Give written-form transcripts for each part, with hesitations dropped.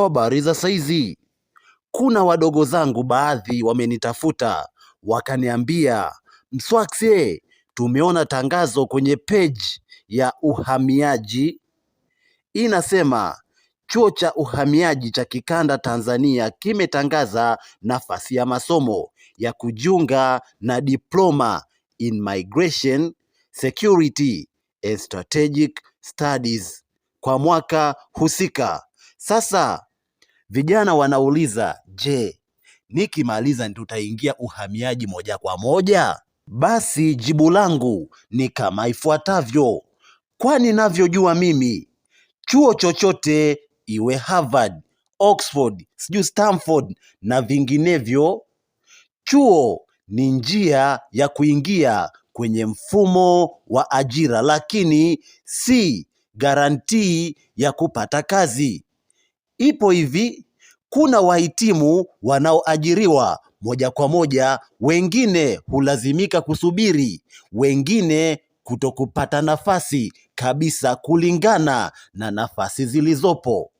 Habari za saizi. Kuna wadogo zangu baadhi wamenitafuta wakaniambia, Mswaksi, tumeona tangazo kwenye page ya uhamiaji. Inasema chuo cha uhamiaji cha kikanda Tanzania kimetangaza nafasi ya masomo ya kujiunga na diploma in migration, security and strategic studies kwa mwaka husika. Sasa vijana wanauliza, je, nikimaliza tutaingia uhamiaji moja kwa moja? Basi jibu langu ni kama ifuatavyo. Kwani navyojua mimi, chuo chochote iwe Harvard, Oxford, Stanford na vinginevyo, chuo ni njia ya kuingia kwenye mfumo wa ajira, lakini si garantii ya kupata kazi. Ipo hivi, kuna wahitimu wanaoajiriwa moja kwa moja, wengine hulazimika kusubiri, wengine kutokupata nafasi kabisa kulingana na nafasi zilizopo.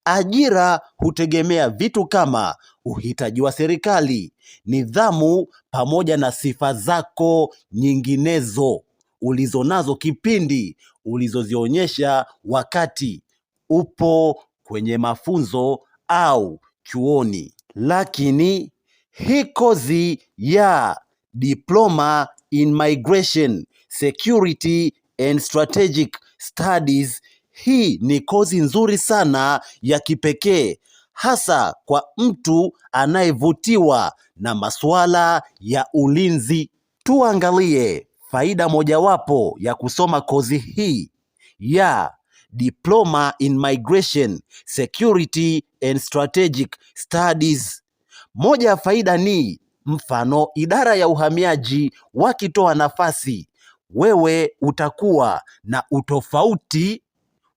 Ajira hutegemea vitu kama uhitaji wa serikali, nidhamu pamoja na sifa zako nyinginezo ulizonazo kipindi ulizozionyesha wakati upo kwenye mafunzo au chuoni. Lakini hii kozi ya Diploma in Migration, Security and Strategic Studies, hii ni kozi nzuri sana ya kipekee, hasa kwa mtu anayevutiwa na masuala ya ulinzi. Tuangalie faida mojawapo ya kusoma kozi hii ya Diploma in Migration, Security and Strategic Studies. Moja ya faida ni mfano, idara ya uhamiaji wakitoa nafasi, wewe utakuwa na utofauti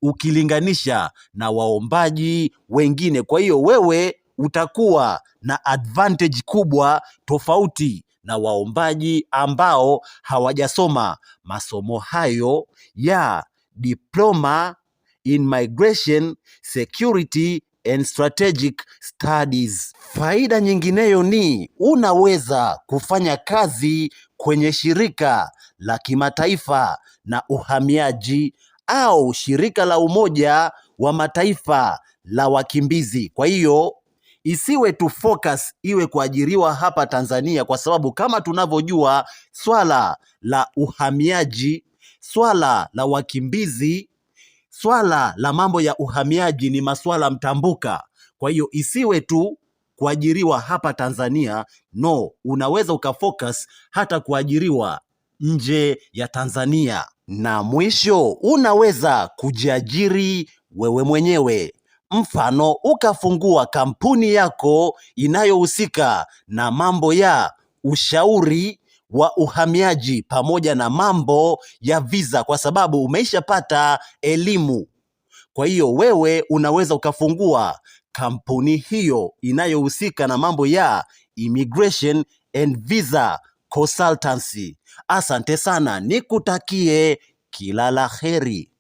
ukilinganisha na waombaji wengine. Kwa hiyo wewe utakuwa na advantage kubwa tofauti na waombaji ambao hawajasoma masomo hayo ya Diploma in Migration, Security and Strategic Studies. Faida nyingineyo ni unaweza kufanya kazi kwenye shirika la kimataifa na uhamiaji au shirika la Umoja wa Mataifa la wakimbizi. Kwa hiyo isiwe tu focus iwe kuajiriwa hapa Tanzania, kwa sababu kama tunavyojua swala la uhamiaji, swala la wakimbizi, swala la mambo ya uhamiaji ni maswala mtambuka. Kwa hiyo isiwe tu kuajiriwa hapa Tanzania, no, unaweza ukafocus hata kuajiriwa nje ya Tanzania. Na mwisho, unaweza kujiajiri wewe mwenyewe. Mfano, ukafungua kampuni yako inayohusika na mambo ya ushauri wa uhamiaji pamoja na mambo ya visa, kwa sababu umeishapata elimu. Kwa hiyo wewe unaweza ukafungua kampuni hiyo inayohusika na mambo ya immigration and visa consultancy. Asante sana, nikutakie kila la heri.